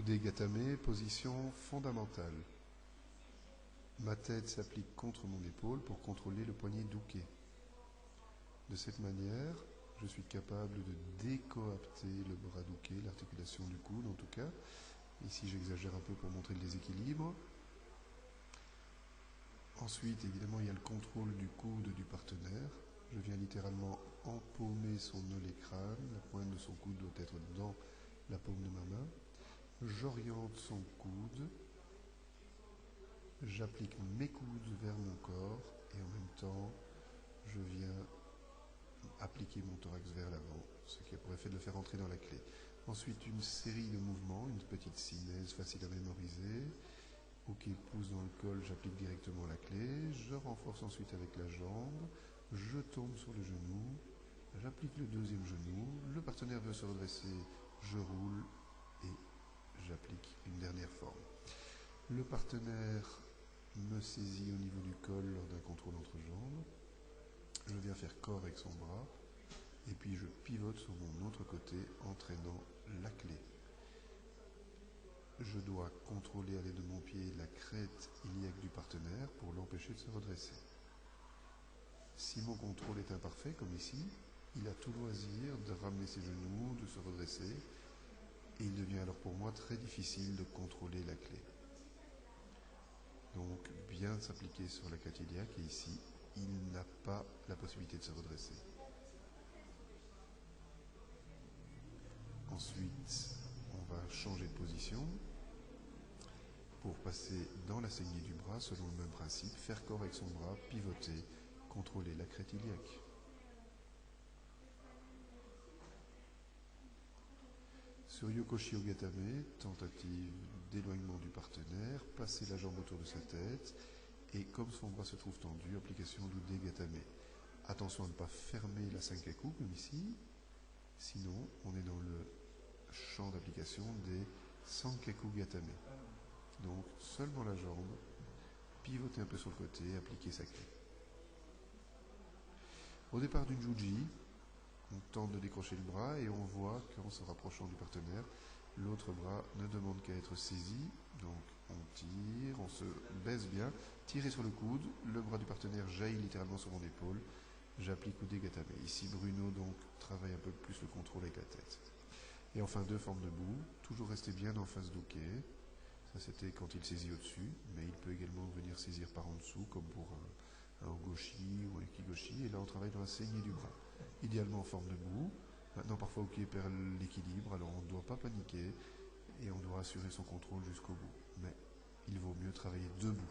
Ude Gatame, position fondamentale. Ma tête s'applique contre mon épaule pour contrôler le poignet d'Uke. De cette manière, je suis capable de décoapter le bras d'Uke, l'articulation du coude en tout cas. Ici, j'exagère un peu pour montrer le déséquilibre. Ensuite, évidemment, il y a le contrôle du coude du partenaire. Je viens littéralement empaumer son olecrâne. La pointe de son coude doit être dans la paume de ma main. J'oriente son coude. J'applique mes coudes vers mon corps et en même temps, je viens appliquer mon thorax vers l'avant, ce qui a pour effet de le faire entrer dans la clé. Ensuite, une série de mouvements, une petite synèse facile à mémoriser. Ok, pouce dans le col, j'applique directement la clé. Je renforce ensuite avec la jambe. Je tombe sur le genou. J'applique le deuxième genou. Le partenaire veut se redresser. Je roule et j'applique une dernière forme. Le partenaire me saisit au niveau du col lors d'un contrôle entre jambes. Je viens faire corps avec son bras. Et puis je pivote sur mon autre côté en traînant la clé. Je dois contrôler à l'aide de mon pied la crête iliaque du partenaire pour l'empêcher de se redresser. Si mon contrôle est imparfait, comme ici, il a tout loisir de ramener ses genoux, de se redresser, et il devient alors pour moi très difficile de contrôler la clé. Donc, bien s'appliquer sur la crête iliaque, et ici, il n'a pas la possibilité de se redresser. Ensuite, on va changer de position pour passer dans la saignée du bras selon le même principe, faire corps avec son bras, pivoter, contrôler la crête iliaque. Sur Yokoshi Gatame, tentative d'éloignement du partenaire, passer la jambe autour de sa tête et comme son bras se trouve tendu, application d'Ude Gatame. Attention à ne pas fermer la Sankaku comme ici, sinon on est dans le champ d'application des Sankaku Gatame. Donc seulement la jambe, pivoter un peu sur le côté, appliquer sa clé. Au départ d'une Juji, on tente de décrocher le bras et on voit qu'en se rapprochant du partenaire, l'autre bras ne demande qu'à être saisi. Donc on tire, on se baisse bien, tirer sur le coude, le bras du partenaire jaillit littéralement sur mon épaule. J'applique Ude Gatame. Ici Bruno donc travaille un peu plus le contrôle avec la tête. Et enfin deux formes debout, toujours rester bien en face d'Uke. Ça c'était quand il saisit au-dessus, mais il peut également venir saisir par en dessous, comme pour un Ogoshi ou un Kigoshi. Et là on travaille dans la saignée du bras. Idéalement en forme debout. Maintenant parfois Uke perd l'équilibre, alors on ne doit pas paniquer et on doit assurer son contrôle jusqu'au bout. Mais il vaut mieux travailler debout.